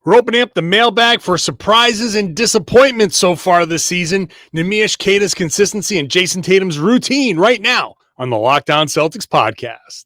We're opening up the mailbag for surprises and disappointments so far this season. Neemias Queta's consistency and Jayson Tatum's routine right now on the Locked On Celtics podcast.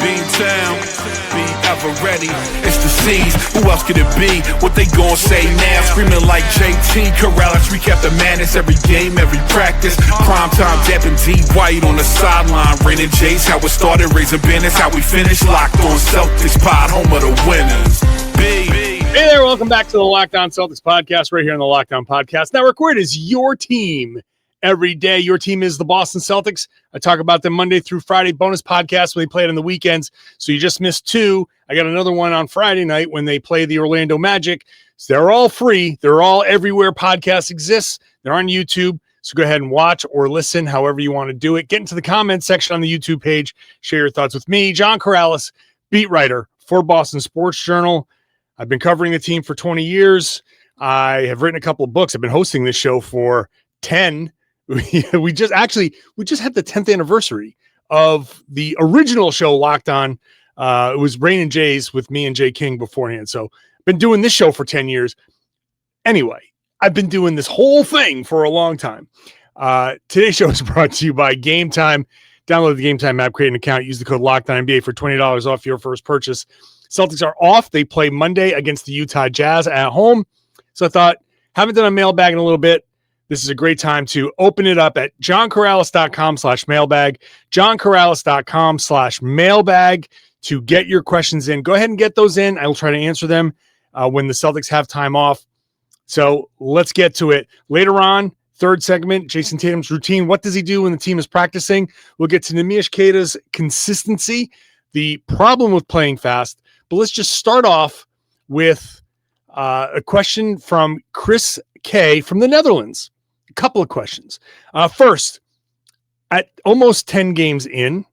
Beantown, be ever ready. It's the C's. Who else could it be? What they gon' say now? Screaming like JT. Karalis recap the madness every game, every practice. Prime time, Deppin' D. White on the sideline. Raining J's. How it started, raising business. How we finished. Locked On Celtics pod, home of the winners. Hey there, welcome back to the Locked On Celtics podcast right here on the Locked On Podcast Network, where it is your team every day. Your team is the Boston Celtics. I talk about them Monday through Friday, bonus podcasts when they play it on the weekends. So you just missed two. I got another one on Friday night when they play the Orlando Magic. So they're all free. They're all everywhere podcasts exist. They're on YouTube. So go ahead and watch or listen however you want to do it. Get into the comments section on the YouTube page. Share your thoughts with me, John Karalis, beat writer for Boston Sports Journal. I've been covering the team for 20 years. I have written a couple of books. I've been hosting this show for 10. We just had the 10th anniversary of the original show Locked On. It was Rain and Jays with me and Jay King beforehand. So been doing this show for 10 years. Anyway, I've been doing this whole thing for a long time. Today's show is brought to you by Game Time. Download the Game Time app, create an account, use the code LOCKEDONNBA for $20 off your first purchase. Celtics are off. They play Monday against the Utah Jazz at home. So I thought, haven't done a mailbag in a little bit. This is a great time to open it up at johnkaralis.com/mailbag, johnkaralis.com/mailbag to get your questions in. Go ahead and get those in. I will try to answer them when the Celtics have time off. So let's get to it. Later on, third segment, Jayson Tatum's routine. What does he do when the team is practicing? We'll get to Neemias Queta's consistency, the problem with playing fast. But let's just start off with a question from Chris K. from the Netherlands. A couple of questions. First, at almost 10 games in,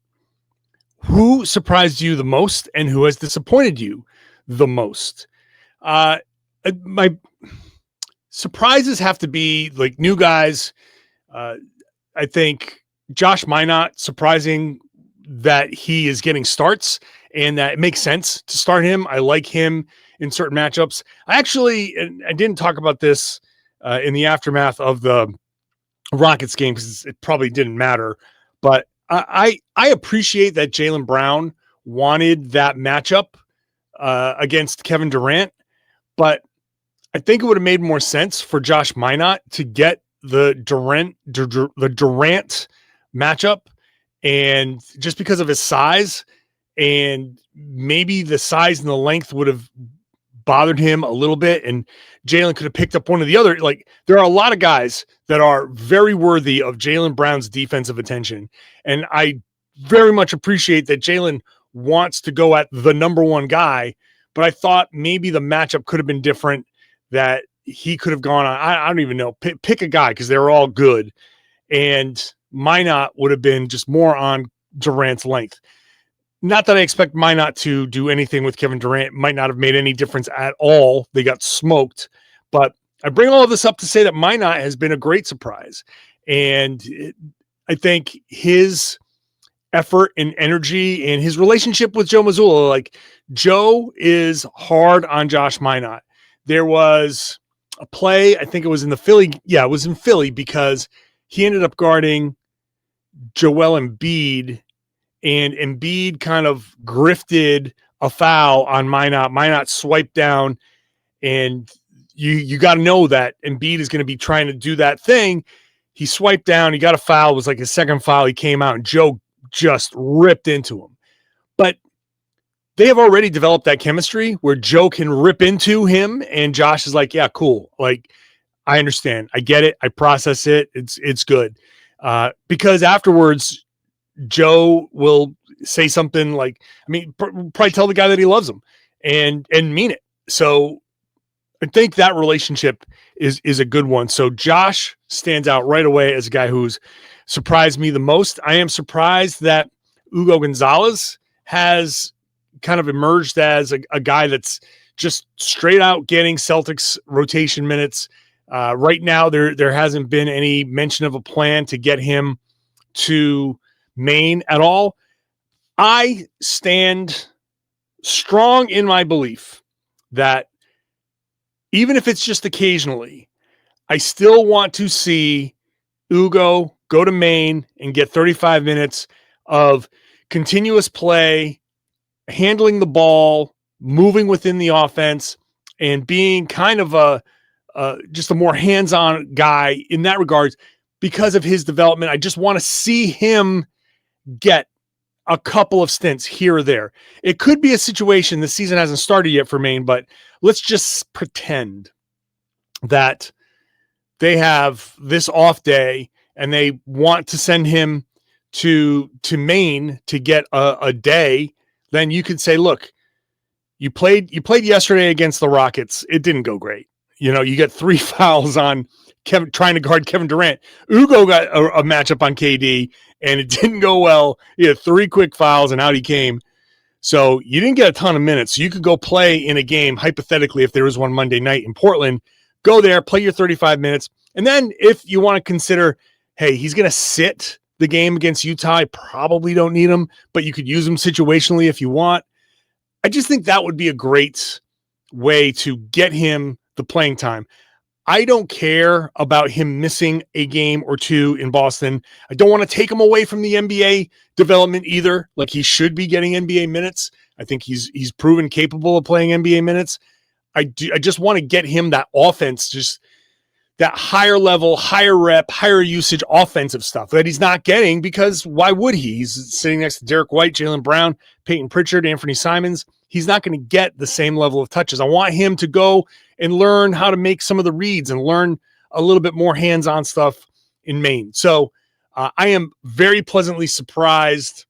who surprised you the most and who has disappointed you the most? My surprises have to be like new guys. I think Josh Minott, surprising that he is getting starts and that it makes sense to start him. I like him in certain matchups. I didn't talk about this in the aftermath of the Rockets game because it probably didn't matter. But I appreciate that JaYlen Brown wanted that matchup against Kevin Durant. But I think it would have made more sense for Josh Minott to get the Durant matchup, and just because of his size, and maybe the size and the length would have bothered him a little bit, and JaYlen could have picked up one of the other. Like, there are a lot of guys that are very worthy of JaYlen Brown's defensive attention, and I very much appreciate that JaYlen wants to go at the number one guy, but I thought maybe the matchup could have been different, that he could have gone on. I don't even know. Pick a guy because they were all good, and Minott would have been just more on Durant's length. Not that I expect Minott to do anything with Kevin Durant. Might not have made any difference at all. They got smoked. But I bring all of this up to say that Minott has been a great surprise. And I think his effort and energy and his relationship with Joe Mazzulla, like, Joe is hard on Josh Minott. There was a play, I think it was in the Philly. Yeah, it was in Philly because he ended up guarding Joel Embiid, and Embiid kind of grifted a foul on Minott. Minott swiped down, and you got to know that Embiid is going to be trying to do that thing. He swiped down. He got a foul. It was like his second foul. He came out, and Joe just ripped into him. But they have already developed that chemistry where Joe can rip into him, and Josh is like, yeah, cool. Like, I understand. I get it. I process it. It's good. Because afterwards, Joe will say something like, probably tell the guy that he loves him and mean it. So I think that relationship is a good one. So Josh stands out right away as a guy who's surprised me the most. I am surprised that Hugo Gonzalez has kind of emerged as a guy that's just straight out getting Celtics rotation minutes. Right now, there hasn't been any mention of a plan to get him to Maine at all. I stand strong in my belief that even if it's just occasionally, I still want to see Hugo go to Maine and get 35 minutes of continuous play, handling the ball, moving within the offense, and being kind of just a more hands-on guy in that regard because of his development. I just want to see him get a couple of stints here or there. It could be a situation, the season hasn't started yet for Maine, but let's just pretend that they have this off day and they want to send him to Maine to get a day. Then you could say, look, you played yesterday against the Rockets. It didn't go great. You get 3 fouls on Kevin trying to guard Kevin Durant. Hugo got a matchup on KD and it didn't go well. He had 3 quick fouls and out he came. So you didn't get a ton of minutes. So you could go play in a game, hypothetically, if there was one Monday night in Portland, go there, play your 35 minutes. And then if you want to consider, hey, he's going to sit the game against Utah, I probably don't need him, but you could use him situationally if you want. I just think that would be a great way to get him the playing time. I don't care about him missing a game or two in Boston. I don't want to take him away from the NBA development either. Like, he should be getting NBA minutes. I think he's proven capable of playing NBA minutes. I just want to get him that offense, just that higher level, higher rep, higher usage offensive stuff that he's not getting, because why would he? He's sitting next to Derrick White, JaYlen Brown, Peyton Pritchard, Anthony Simons. He's not going to get the same level of touches. I want him to go and learn how to make some of the reads and learn a little bit more hands-on stuff in Maine. So I am very pleasantly surprised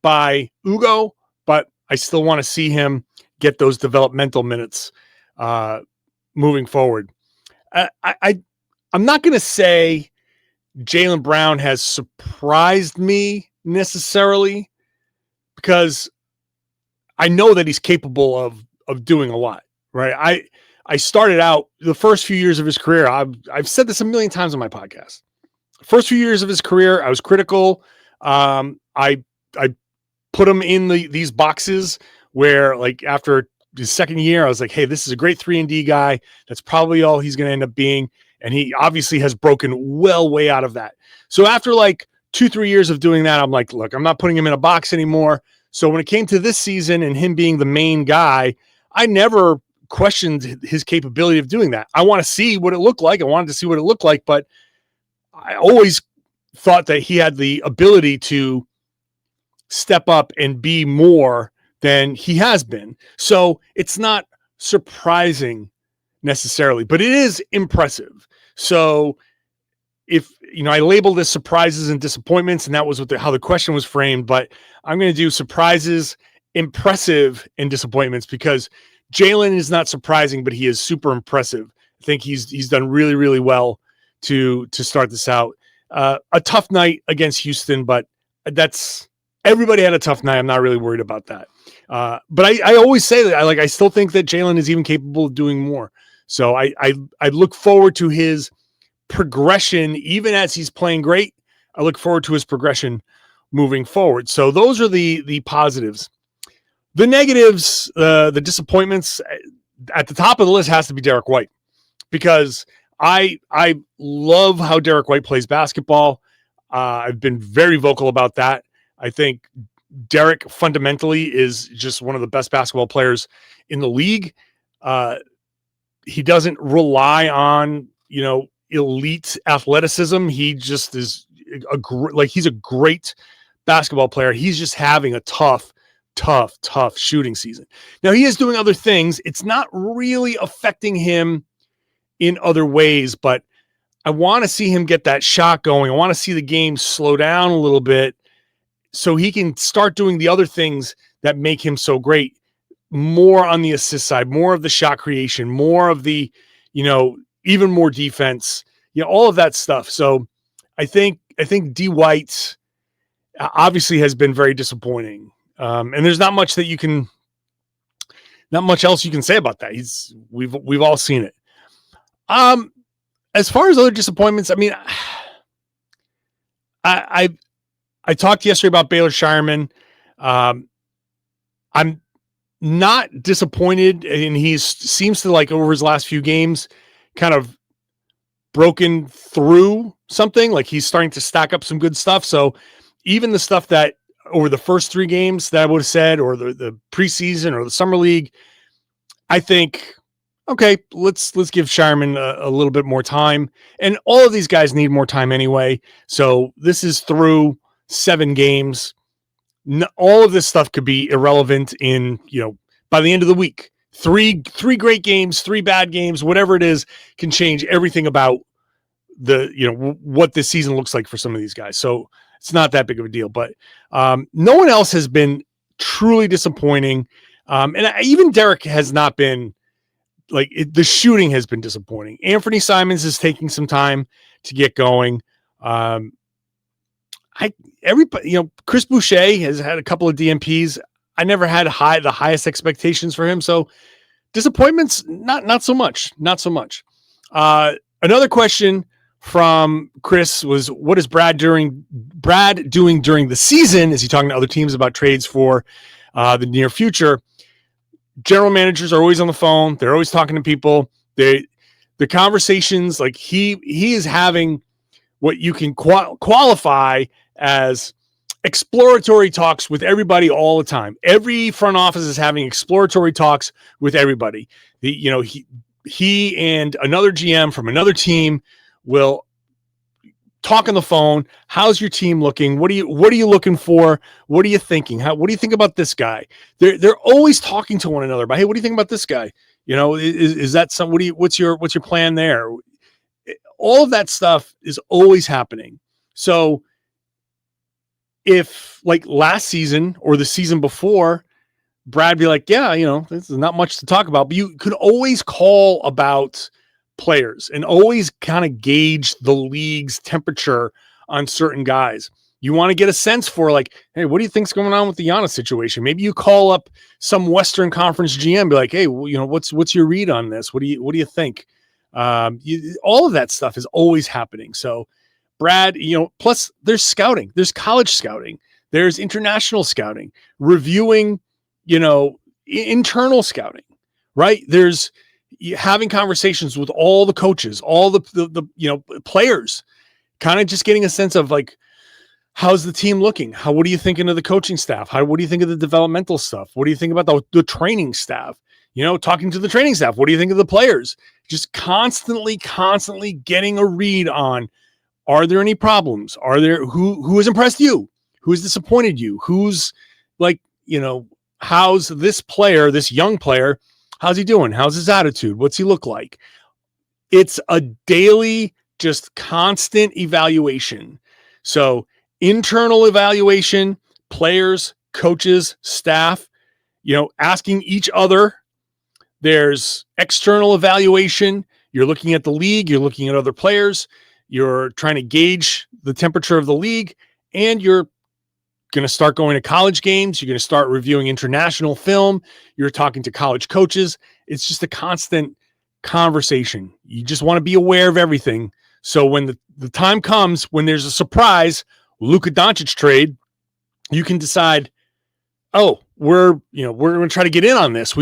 by Hugo, but I still want to see him get those developmental minutes moving forward. I'm not going to say JaYlen Brown has surprised me necessarily, because I know that he's capable of doing a lot, right? I started out the first few years of his career. I've said this a million times on my podcast. First few years of his career, I was critical. I put him in these boxes where, like, after his second year, I was like, hey, this is a great 3-and-D guy. That's probably all he's going to end up being. And he obviously has broken way out of that. So after like 2-3 years of doing that, I'm like, look, I'm not putting him in a box anymore. So when it came to this season and him being the main guy, I never questioned his capability of doing that. I want to see what it looked like. I wanted to see what it looked like, but I always thought that he had the ability to step up and be more than he has been. So it's not surprising necessarily, but it is impressive. So if, I labeled this surprises and disappointments, and that was how the question was framed, but I'm going to do surprises, impressive, and disappointments, because JaYlen is not surprising, but he is super impressive. I think he's done really, really well to start this out. A tough night against Houston, but everybody had a tough night. I'm not really worried about that. But I always say that I still think that JaYlen is even capable of doing more. So I look forward to his progression, even as he's playing great. I look forward to his progression moving forward. So those are the positives. The negatives, the disappointments, at the top of the list has to be Derrick White, because I love how Derrick White plays basketball. I've been very vocal about that. I think Derrick fundamentally is just one of the best basketball players in the league. He doesn't rely on, elite athleticism. He just is he's a great basketball player. He's just having a tough shooting season. Now, he is doing other things. It's not really affecting him in other ways, but I want to see him get that shot going. I want to see the game slow down a little bit so he can start doing the other things that make him so great. More on the assist side, more of the shot creation, more of the, even more defense, all of that stuff. So I think D White obviously has been very disappointing. And there's not much else you can say about that. We've all seen it. As far as other disappointments, I mean, I talked yesterday about Baylor Shireman. I'm not disappointed, and he seems to, like, over his last few games, kind of broken through something. Like, he's starting to stack up some good stuff. So even the stuff that over the first 3 games that I would have said, or the preseason or the summer league, I think, okay, let's give Shireman a little bit more time. And all of these guys need more time anyway. So this is through 7 games. All of this stuff could be irrelevant by the end of the week. Three great games, 3 bad games, whatever it is, can change everything about what this season looks like for some of these guys. So it's not that big of a deal, but no one else has been truly disappointing. And even Derrick has not been, like, the shooting has been disappointing. Anthony Simons is taking some time to get going. Chris Boucher has had a couple of DNPs. I never had the highest expectations for him. So disappointments, not so much. Another question from Chris was, what is Brad doing during the season? Is he talking to other teams about trades for the near future? General managers are always on the phone. They're always talking to people. The conversations, like, he is having what you can qualify as exploratory talks with everybody all the time. Every front office is having exploratory talks with everybody. He and another GM from another team will talk on the phone. How's your team looking? What are you looking for? What are you thinking? What do you think about this guy? They're always talking to one another about, hey, what do you think about this guy? Is that what's your plan there? All of that stuff is always happening. So if, like, last season or the season before, Brad be like, yeah, this is not much to talk about, but you could always call about players and always kind of gauge the league's temperature on certain guys. You want to get a sense for, like, hey, what do you think's going on with the Giannis situation? Maybe you call up some Western Conference GM, be like, hey, what's your read on this? What do you think? All of that stuff is always happening. So Brad, plus there's scouting, there's college scouting, there's international scouting, reviewing, internal scouting, right? There's having conversations with all the coaches, all the players, kind of just getting a sense of, like, how's the team looking? What are you thinking of the coaching staff? What do you think of the developmental stuff? What do you think about the training staff? Talking to the training staff. What do you think of the players? Just constantly getting a read on, are there any problems? Are there, who has impressed you? Who has disappointed you? Who's, like, how's this player, this young player, how's he doing? How's his attitude? What's he look like? It's a daily, just constant evaluation. So internal evaluation, players, coaches, staff, asking each other. There's external evaluation. You're looking at the league. You're looking at other players. You're trying to gauge the temperature of the league, and you're going to start going to college games. You're going to start reviewing international film. You're talking to college coaches. It's just a constant conversation. You just want to be aware of everything. So when the time comes, when there's a surprise Luka Doncic trade, you can decide, oh, we're going to try to get in on this.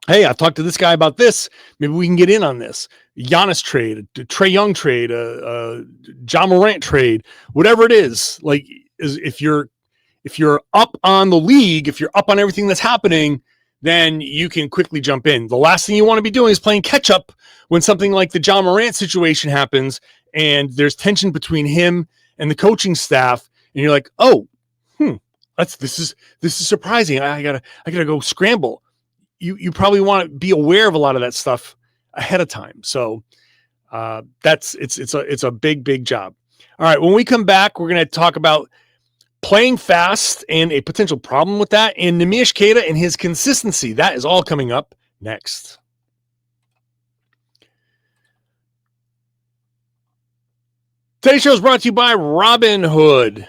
Hey, I've talked to this guy about this. Maybe we can get in on this. Giannis trade, Trae Young trade, Ja Morant trade, whatever it is. Like, if you're up on the league, if you're up on everything that's happening, then you can quickly jump in. The last thing you want to be doing is playing catch up when something like the Ja Morant situation happens and there's tension between him and the coaching staff, and you're like, oh, this is surprising. I gotta go scramble. You probably want to be aware of a lot of that stuff ahead of time. So it's a big job. All right, when we come back, we're going to talk about playing fast and a potential problem with that, and Neemias Queta and his consistency. That is all coming up next. Today's show is brought to you by Robinhood.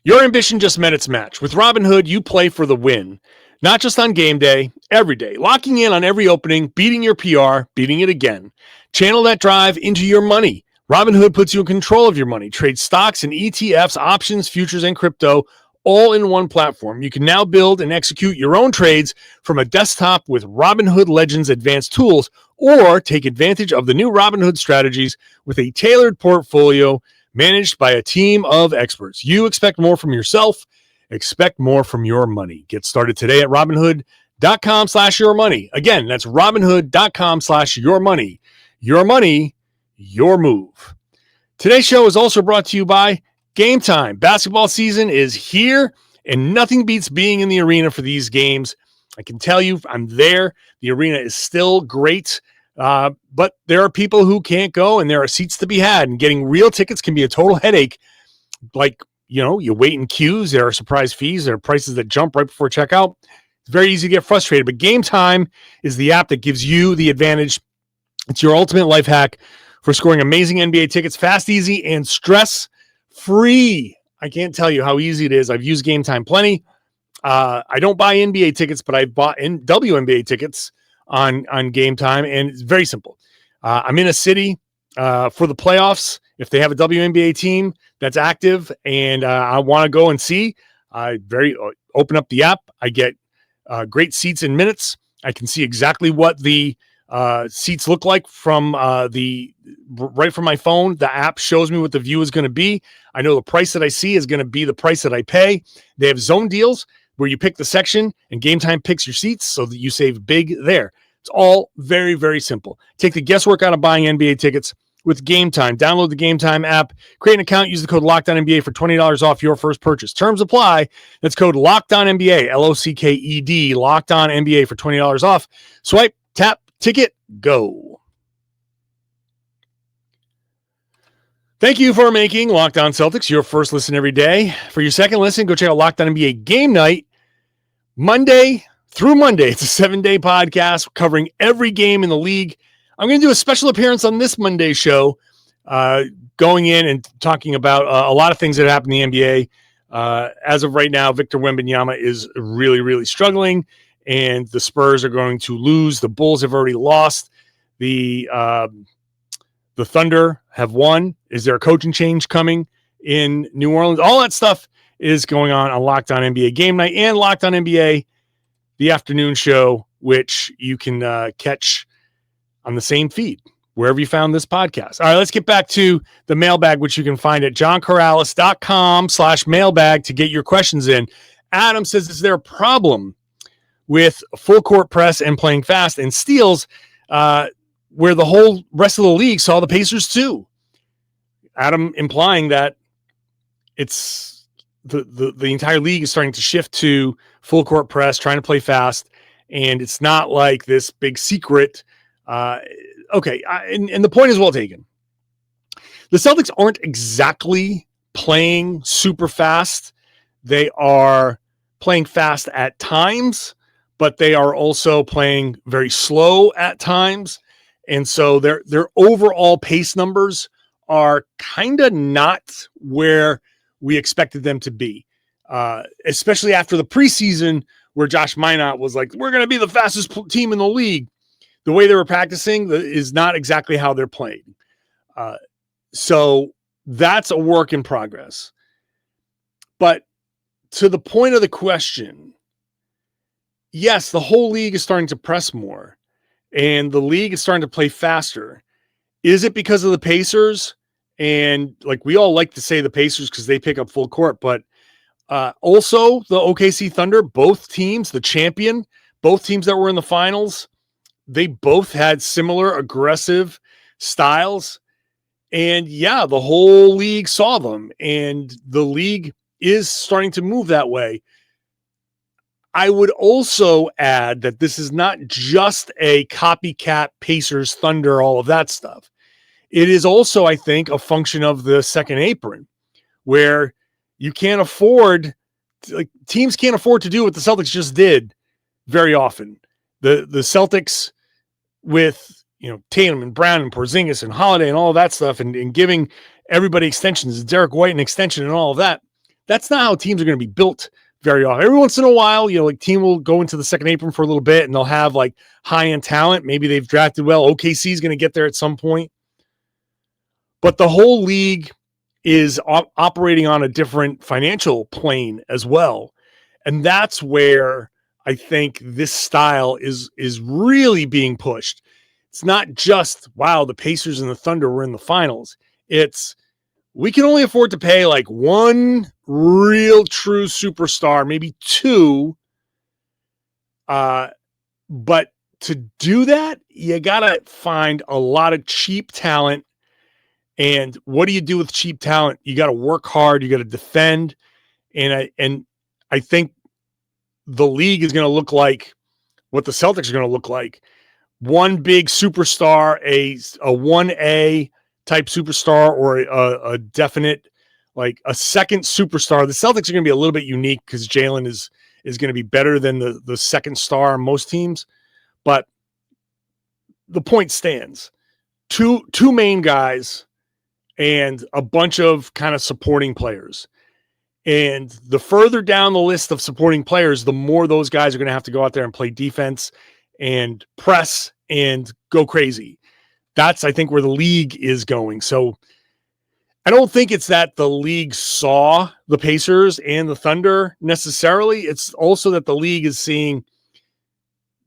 Your ambition just met its match. With Robinhood, you play for the win. Not just on game day, every day. Locking in on every opening, beating your PR, beating it again. Channel that drive into your money. Robinhood puts you in control of your money. Trade stocks and ETFs, options, futures, and crypto, all in one platform. You can now build and execute your own trades from a desktop with Robinhood Legends advanced tools, or take advantage of the new Robinhood strategies with a tailored portfolio managed by a team of experts. You expect more from yourself. Expect more from your money. Get started today at Robinhood.com/yourmoney. Again, that's Robinhood.com/yourmoney. Your money, your move. Today's show is also brought to you by Game Time. Basketball season is here, and nothing beats being in the arena for these games. I can tell you, I'm there. The arena is still great, but there are people who can't go, and there are seats to be had, and getting real tickets can be a total headache. Like, you wait in queues. There are surprise fees. There are prices that jump right before checkout. It's very easy to get frustrated, but Game Time is the app that gives you the advantage. It's your ultimate life hack for scoring amazing NBA tickets fast, easy, and stress-free. I can't tell you how easy it is. I've used Game Time plenty. I don't buy NBA tickets, but I've bought WNBA tickets on Game Time, and it's very simple. I'm in a city for the playoffs. If they have a WNBA team that's active and I want to go and see, I open up the app. I get great seats in minutes. I can see exactly what the seats look like from right from my phone. The app shows me what the view is going to be. I know the price that I see is going to be the price that I pay. They have zone deals where you pick the section and Game Time picks your seats so that you save big there. It's all very, very simple. Take the guesswork out of buying NBA tickets with Game Time. Download the Game Time app, create an account, use the code LOCKEDONNBA for $20 off your first purchase. Terms apply. That's code LOCKEDONNBA, LOCKED, LOCKEDONNBA for $20 off. Swipe, tap, ticket, go. Thank you for making Locked On Celtics your first listen every day. For your second listen, go check out Locked On NBA Game Night, Monday through Monday. It's a 7-day podcast covering every game in the league. I'm going to do a special appearance on this Monday show, going in and talking about a lot of things that happen in the NBA. As of right now, Victor Wembanyama is really, really struggling, and the Spurs are going to lose. The Bulls have already lost. The Thunder have won. Is there a coaching change coming in New Orleans? All that stuff is going on Locked On NBA Game Night and Locked On NBA, the afternoon show, which you can catch on the same feed, wherever you found this podcast. All right, let's get back to the mailbag, which you can find at johnkaralis.com/mailbag to get your questions in. Adam says, is there a problem with full court press and playing fast and steals where the whole rest of the league saw the Pacers too? Adam implying that it's the entire league is starting to shift to full court press, trying to play fast, and it's not like this big secret. Okay, and the point is well taken. The Celtics aren't exactly playing super fast. They are playing fast at times, but they are also playing very slow at times. And so their overall pace numbers are kind of not where we expected them to be, especially after the preseason where Josh Minott was like, we're going to be the fastest team in the league. The way they were practicing is not exactly how they're playing. So that's a work in progress. But to the point of the question, yes, the whole league is starting to press more, and the league is starting to play faster. Is it because of the Pacers? And like we all like to say the Pacers because they pick up full court, but also the OKC Thunder, both teams, the champion, both teams that were in the finals, they both had similar aggressive styles. And yeah, the whole league saw them, and the league is starting to move that way. I would also add that this is not just a copycat Pacers, Thunder, all of that stuff. It is also, I think, a function of the second apron, where you can't afford, like, teams can't afford to do what the Celtics just did very often. The Celtics with, Tatum and Brown and Porzingis and Holiday and all of that stuff, and giving everybody extensions, Derrick White an extension and all of that. That's not how teams are going to be built very often. Every once in a while, team will go into the second apron for a little bit and they'll have like high-end talent. Maybe they've drafted well. OKC is going to get there at some point. But the whole league is operating on a different financial plane as well. And that's where I think this style is really being pushed. It's not just, wow, the Pacers and the Thunder were in the finals. It's, we can only afford to pay like one real true superstar, maybe two. But to do that, you got to find a lot of cheap talent. And what do you do with cheap talent? You got to work hard. You got to defend. And I think the league is going to look like what the Celtics are going to look like. One big superstar, a 1A type superstar, or a definite, like a second superstar. The Celtics are going to be a little bit unique because JaYlen is going to be better than the second star on most teams. But the point stands. Two main guys and a bunch of kind of supporting players. And the further down the list of supporting players, the more those guys are going to have to go out there and play defense and press and go crazy. That's, I think, where the league is going. So I don't think it's that the league saw the Pacers and the Thunder necessarily. It's also that the league is seeing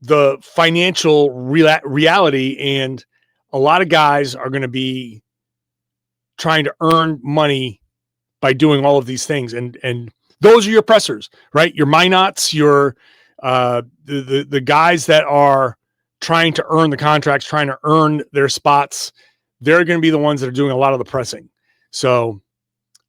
the financial reality, and a lot of guys are going to be trying to earn money by doing all of these things. And those are your pressers, right? Your Minotts, your the guys that are trying to earn the contracts, trying to earn their spots. They're going to be the ones that are doing a lot of the pressing. So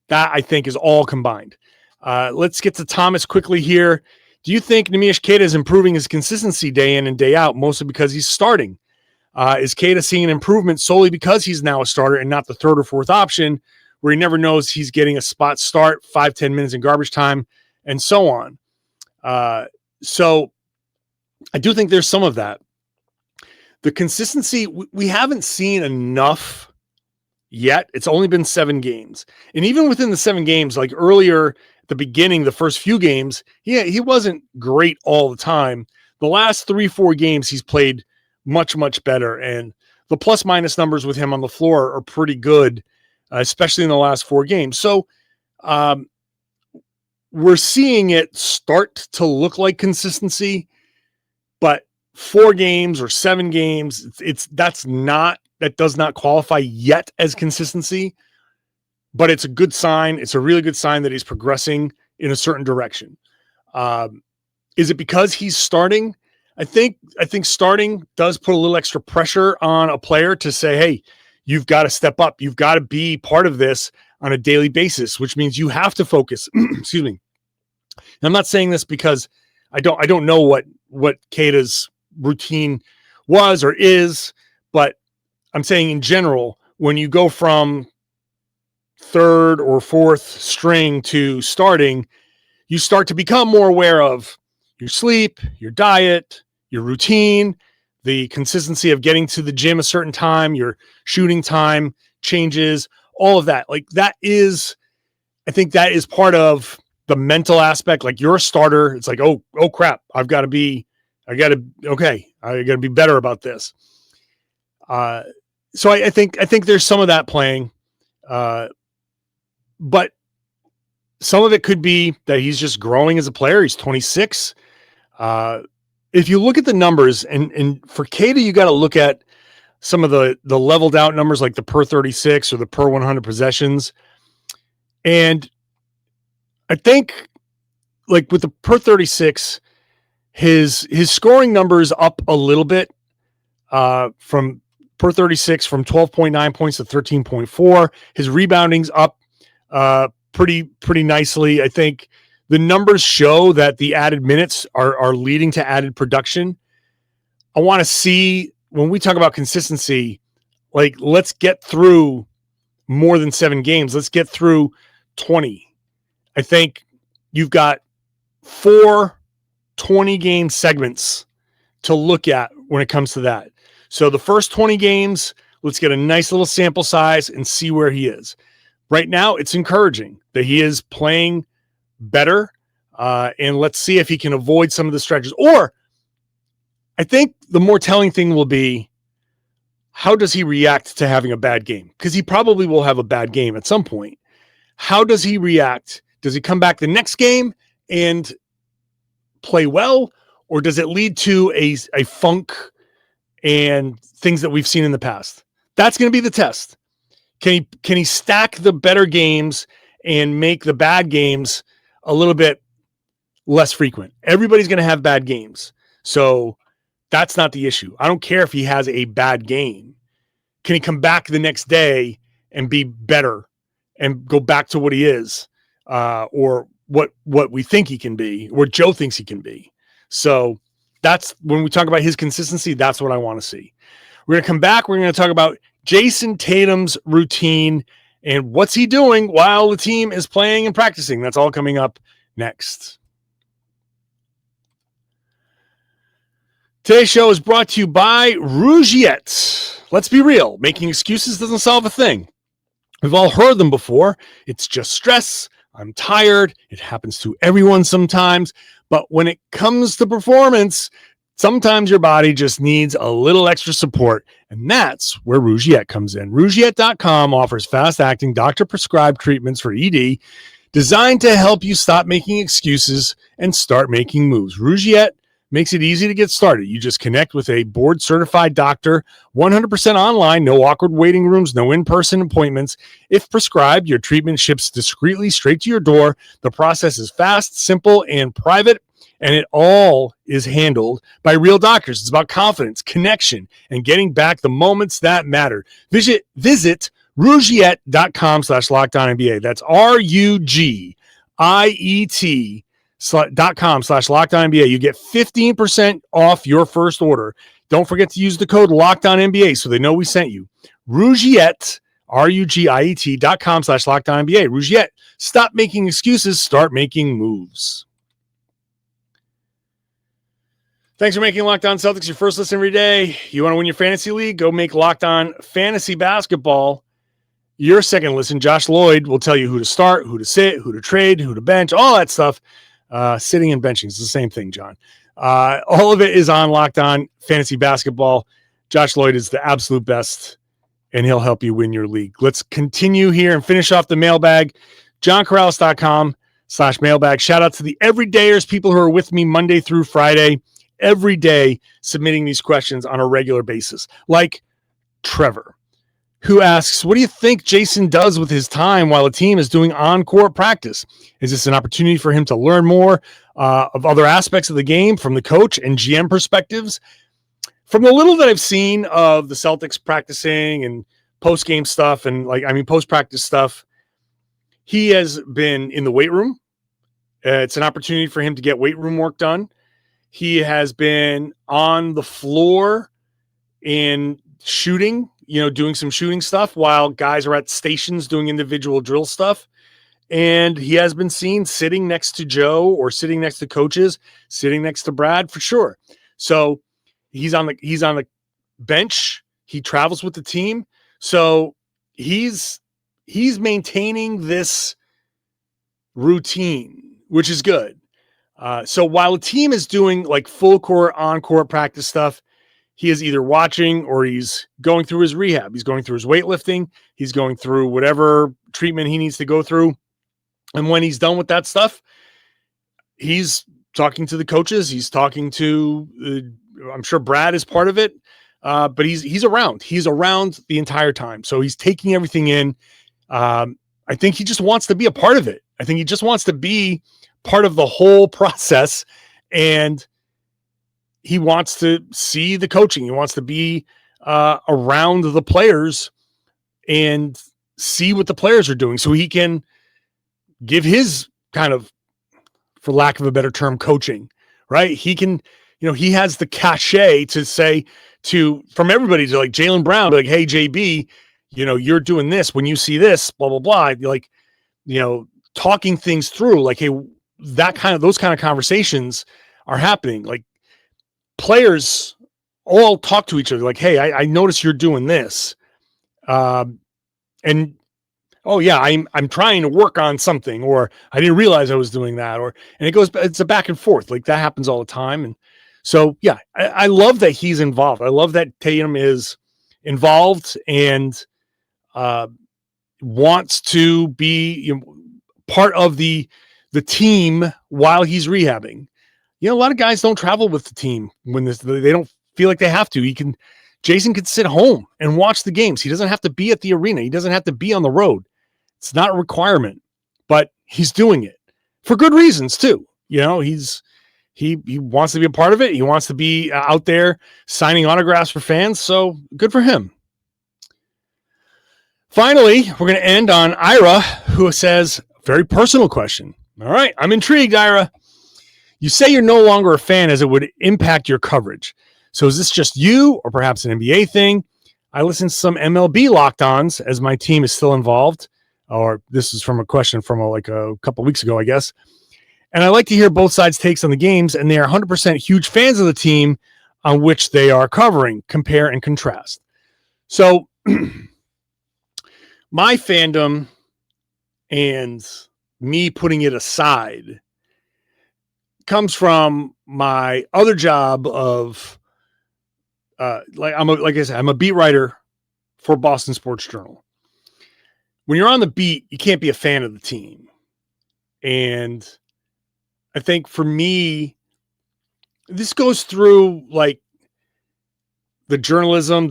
that, I think, is all combined. Let's get to Thomas quickly here. Do you think Neemias Queta is improving his consistency day in and day out, mostly because he's starting? Is Queta seeing an improvement solely because he's now a starter and not the third or fourth option, where he never knows he's getting a spot start, 5-10 minutes in garbage time, and so on? So I do think there's some of that. The consistency, we haven't seen enough yet. It's only been 7 games. And even within the 7 games, like earlier at the beginning, the first few games, he wasn't great all the time. The last 3-4 games, he's played much, much better. And the plus minus numbers with him on the floor are pretty good, especially in the last 4 games. So we're seeing it start to look like consistency, but 4 games or 7 games, that does not qualify yet as consistency, but it's a good sign. It's a really good sign that he's progressing in a certain direction. Is it because he's starting? I think starting does put a little extra pressure on a player to say, hey, you've got to step up. You've got to be part of this on a daily basis, which means you have to focus. Excuse me. And I'm not saying this because I don't know what Queta's routine was or is, but I'm saying in general, when you go from third or fourth string to starting, you start to become more aware of your sleep, your diet, your routine, the consistency of getting to the gym a certain time, your shooting time changes, all of that. Like that is, I think that is part of the mental aspect. Like you're a starter. It's like, oh crap. I got to be better about this. So I think there's some of that playing, but some of it could be that he's just growing as a player. He's 26. If you look at the numbers, and for Queta, you got to look at some of the leveled out numbers, like the per 36 or the per 100 possessions. And I think like with the per 36, his scoring numbers up a little bit, from per 36 from 12.9 points to 13.4. His rebounding's up pretty nicely. I think the numbers show that the added minutes are leading to added production. I want to see, when we talk about consistency, like let's get through more than 7 games. Let's get through 20. I think you've got 4 20-game segments to look at when it comes to that. So the first 20 games, let's get a nice little sample size and see where he is. Right now, it's encouraging that he is playing better, and let's see if he can avoid some of the stretches. Or I think the more telling thing will be, how does he react to having a bad game? Because he probably will have a bad game at some point. how does he react? Does he come back the next game and play well, or does it lead to a funk and things that we've seen in the past? That's going to be the test. Can he stack the better games and make the bad games a little bit less frequent? Everybody's going to have bad games. So that's not the issue. I don't care if he has a bad game. Can he come back the next day and be better and go back to what he is, or what we think he can be, or Joe thinks he can be? So that's when we talk about his consistency. That's what I want to see. We're going to come back. We're going to talk about Jayson Tatum's routine and what's he doing while the team is playing and practicing. That's all coming up next. Today's show is brought to you by Rougiette. Let's be real. Making excuses doesn't solve a thing. We've all heard them before. It's just stress. I'm tired. It happens to everyone sometimes. But when it comes to performance, sometimes your body just needs a little extra support. And that's where Rougiette comes in. Rougiette.com offers fast-acting, doctor-prescribed treatments for ED designed to help you stop making excuses and start making moves. Rougiette makes it easy to get started. You just connect with a board-certified doctor, 100% online, no awkward waiting rooms, no in-person appointments. If prescribed, your treatment ships discreetly straight to your door. The process is fast, simple, and private, and it all is handled by real doctors. It's about confidence, connection, and getting back the moments that matter. Visit Rougiette.com/LockedOnNBA. That's RUGIET.com/LockedOnNBA. You get 15% off your first order. Don't forget to use the code LockedOnNBA so they know we sent you. Rougiette, RUGIET.com/LockedOnNBA. Rougiette, stop making excuses, start making moves. Thanks for making Locked On Celtics your first listen every day. You want to win your fantasy league? Go make Locked On Fantasy Basketball your second listen. Josh Lloyd will tell you who to start, who to sit, who to trade, who to bench, all that stuff. Sitting and benching is the same thing, John. All of it is on Locked On Fantasy Basketball. Josh Lloyd is the absolute best, and he'll help you win your league. Let's continue here and finish off the mailbag. JohnKaralis.com/mailbag. Shout out to the everydayers, people who are with me Monday through Friday, every day, submitting these questions on a regular basis. Like Trevor, who asks, what do you think Jayson does with his time while the team is doing on-court practice? Is this an opportunity for him to learn more of other aspects of the game from the coach and GM perspectives? From the little that I've seen of the Celtics practicing and post-game stuff and post-practice stuff, he has been in the weight room. It's an opportunity for him to get weight room work done. He has been on the floor in shooting, doing some shooting stuff while guys are at stations doing individual drill stuff. And he has been seen sitting next to Joe or sitting next to coaches, sitting next to Brad for sure. So he's on the bench. He travels with the team. So he's maintaining this routine, which is good. So while the team is doing like full court, on-court practice stuff, he is either watching or he's going through his rehab. He's going through his weightlifting. He's going through whatever treatment he needs to go through. And when he's done with that stuff, he's talking to the coaches. He's talking to, I'm sure Brad is part of it, but he's around. He's around the entire time. So he's taking everything in. I think he just wants to be a part of it. I think he just wants to be part of the whole process, and he wants to see the coaching. He wants to be around the players and see what the players are doing so he can give his kind of, for lack of a better term, coaching, right? He can, he has the cachet to say from everybody to like JaYlen Brown, like, hey, JB, you're doing this when you see this, blah, blah, blah. Like, talking things through, like, hey, those kind of conversations are happening. Like players all talk to each other like, hey, I notice you're doing this. And oh yeah, I'm trying to work on something, or I didn't realize I was doing that. And it's a back and forth. Like that happens all the time. And so, yeah, I love that he's involved. I love that Tatum is involved and wants to be part of the team while he's rehabbing. A lot of guys don't travel with the team when they don't feel like they have to. Jayson could sit home and watch the games. He doesn't have to be at the arena. He doesn't have to be on the road. It's not a requirement, but he's doing it for good reasons too. He wants to be a part of it. He wants to be out there signing autographs for fans. So good for him. Finally, we're going to end on Ira, who says, very personal question. All right, I'm intrigued, Ira. You say you're no longer a fan as it would impact your coverage. So is this just you or perhaps an NBA thing? I listen to some MLB locked-ons as my team is still involved. Or this is from a question from a couple weeks ago, I guess. And I like to hear both sides' takes on the games, and they are 100% huge fans of the team on which they are covering. Compare and contrast. So my fandom and me putting it aside comes from my other job of I'm a beat writer for Boston Sports Journal. When you're on the beat, you can't be a fan of the team. And I think for me, this goes through like the journalism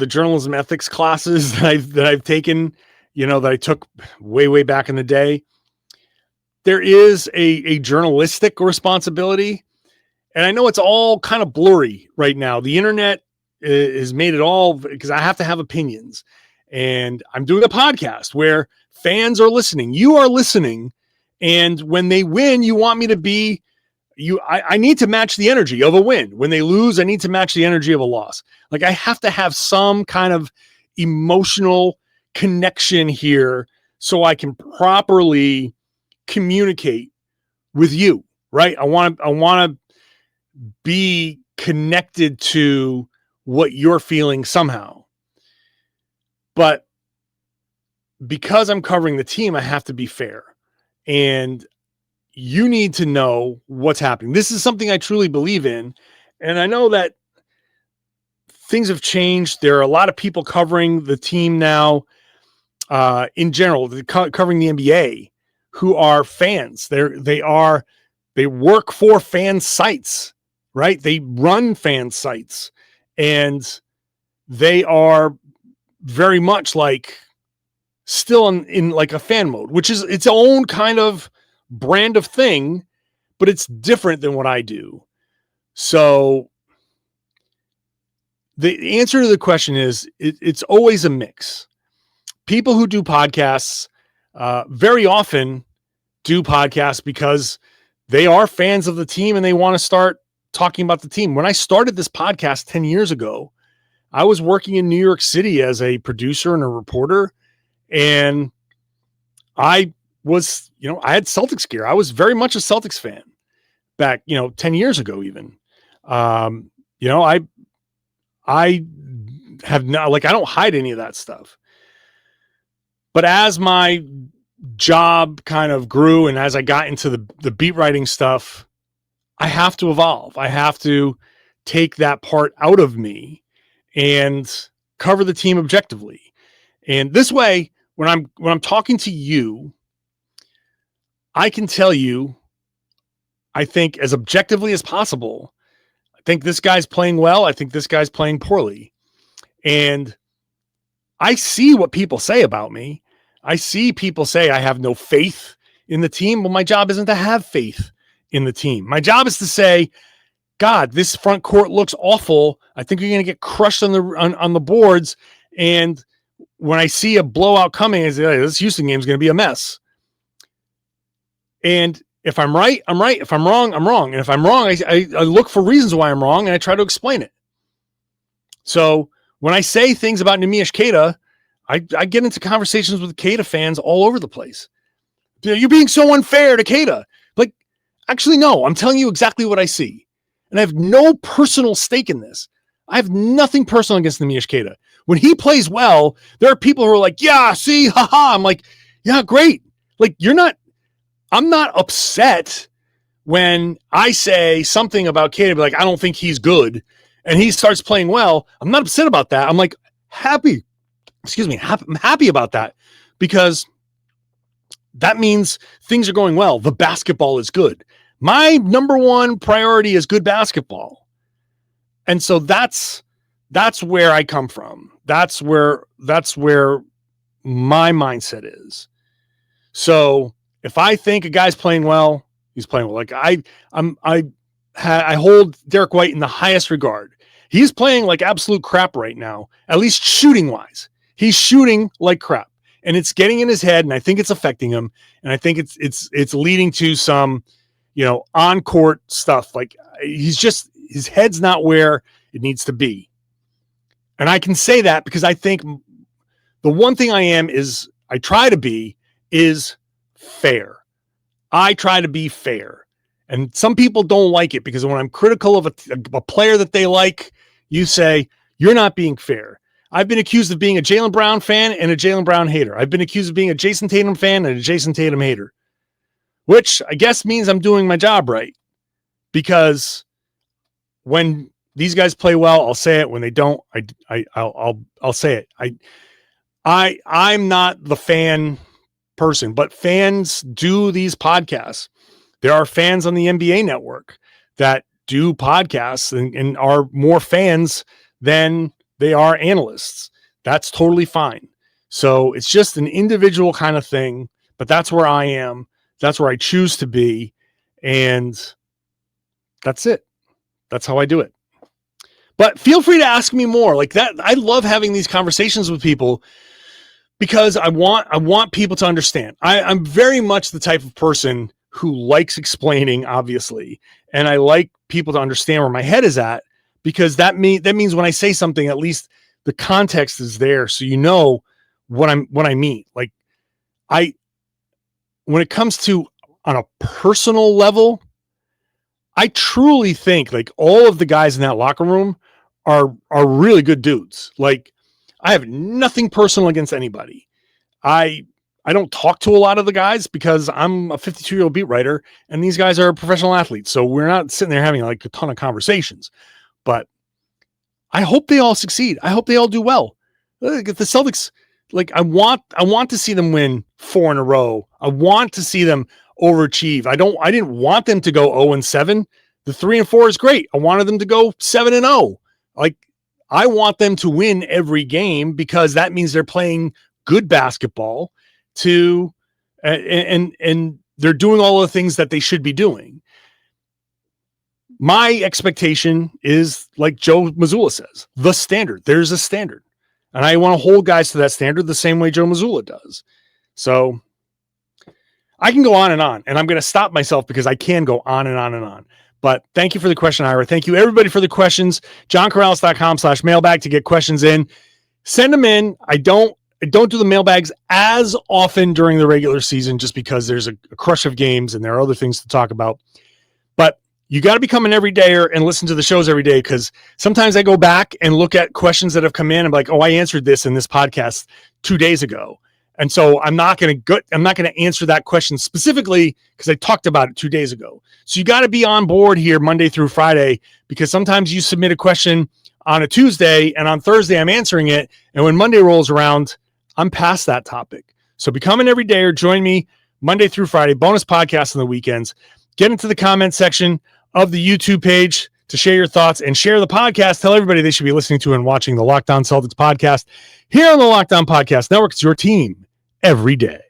ethics classes that I've taken, that I took way back in the day. There is a journalistic responsibility, and I know it's all kind of blurry right now. The internet has made it all, because I have to have opinions, and I'm doing a podcast where fans are listening. You are listening, and when they win, you want me to be I need to match the energy of a win. When they lose, I need to match the energy of a loss. Like, I have to have some kind of emotional connection here so I can properly communicate with you, right? I want to be connected to what you're feeling somehow. But because I'm covering the team, I have to be fair. And you need to know what's happening. This is something I truly believe in. And I know that things have changed. There are a lot of people covering the team now, in general, covering the NBA, who are fans. They work for fan sites, right? They run fan sites, and they are very much like still in like a fan mode, which is its own kind of brand of thing, but it's different than what I do. So the answer to the question is it's always a mix. People who do podcasts very often do podcasts because they are fans of the team and they want to start talking about the team. When I started this podcast 10 years ago, I was working in New York City as a producer and a reporter, and I was, I had Celtics gear. I was very much a Celtics fan back, 10 years ago, even. I have not, I don't hide any of that stuff. But as my job kind of grew and as I got into the beat writing stuff, I have to evolve. I have to take that part out of me and cover the team objectively. And this way, when I'm talking to you, I can tell you, I think as objectively as possible, I think this guy's playing well. I think this guy's playing poorly. And I see what people say about me. I see people say I have no faith in the team. Well, my job isn't to have faith in the team. My job is to say, God, this front court looks awful. I think you're going to get crushed on the boards. And when I see a blowout coming, I say, hey, this Houston game is going to be a mess. And if I'm right, I'm right. If I'm wrong, I'm wrong. And if I'm wrong, I look for reasons why I'm wrong, and I try to explain it. So when I say things about Neemias Queta, I get into conversations with Queta fans all over the place. You're being so unfair to Queta. Like, actually, no, I'm telling you exactly what I see. And I have no personal stake in this. I have nothing personal against Neemias Queta. When he plays well, there are people who are like, yeah, see, haha. I'm like, yeah, great. Like, I'm not upset when I say something about Queta, like, I don't think he's good, and he starts playing well. I'm not upset about that. I'm like, happy. I'm happy about that, because that means things are going well. The basketball is good. My number one priority is good basketball. And so that's where I come from. That's where my mindset is. So if I think a guy's playing well, he's playing well. Like I hold Derrick White in the highest regard. He's playing like absolute crap right now, at least shooting wise. He's shooting like crap, and it's getting in his head, and I think it's affecting him. And I think it's leading to some, on court stuff. Like his head's not where it needs to be. And I can say that because I think the one thing I try to be is fair. I try to be fair. And some people don't like it because when I'm critical of a player that they like, you say, you're not being fair. I've been accused of being a JaYlen Brown fan and a JaYlen Brown hater. I've been accused of being a Jayson Tatum fan and a Jayson Tatum hater, which I guess means I'm doing my job right. Because when these guys play well, I'll say it. When they don't, I'll say it. I'm not the fan person, but fans do these podcasts. There are fans on the NBA network that do podcasts and are more fans than they are analysts. That's totally fine. So it's just an individual kind of thing, but that's where I am. That's where I choose to be. And that's it. That's how I do it. But feel free to ask me more like that. I love having these conversations with people because I want people to understand. I'm very much the type of person who likes explaining, obviously, and I like people to understand where my head is at, because that means when I say something, at least the context is there, so you know what I mean. Like when it comes to on a personal level, I truly think like all of the guys in that locker room are really good dudes. Like I have nothing personal against anybody. I don't talk to a lot of the guys because I'm a 52-year-old beat writer and these guys are professional athletes. So we're not sitting there having like a ton of conversations, but I hope they all succeed. I hope they all do well. Look at the Celtics. Like I want to see them win 4 in a row. I want to see them overachieve. I didn't want them to go 0-7. The 3-4 is great. I wanted them to go 7-0. Like I want them to win every game because that means they're playing good basketball and they're doing all the things that they should be doing. My expectation is like Joe Mazzulla says, the standard. There's a standard. And I want to hold guys to that standard the same way Joe Mazzulla does. So I can go on, and I'm going to stop myself because I can go on and on and on. But thank you for the question, Ira. Thank you, everybody, for the questions. JohnKaralis.com/mailbag to get questions in. Send them in. I don't do the mailbags as often during the regular season just because there's a crush of games and there are other things to talk about. But you got to become an everydayer and listen to the shows every day, because sometimes I go back and look at questions that have come in and be like, oh, I answered this in this podcast 2 days ago. And so I'm not going to answer that question specifically because I talked about it 2 days ago. So you got to be on board here Monday through Friday, because sometimes you submit a question on a Tuesday and on Thursday I'm answering it. And when Monday rolls around, I'm past that topic. So become an everydayer. Join me Monday through Friday, bonus podcast on the weekends. Get into the comment section of the YouTube page to share your thoughts and share the podcast. Tell everybody they should be listening to and watching the Locked On Celtics podcast here on the Locked On Podcast Network. It's your team every day.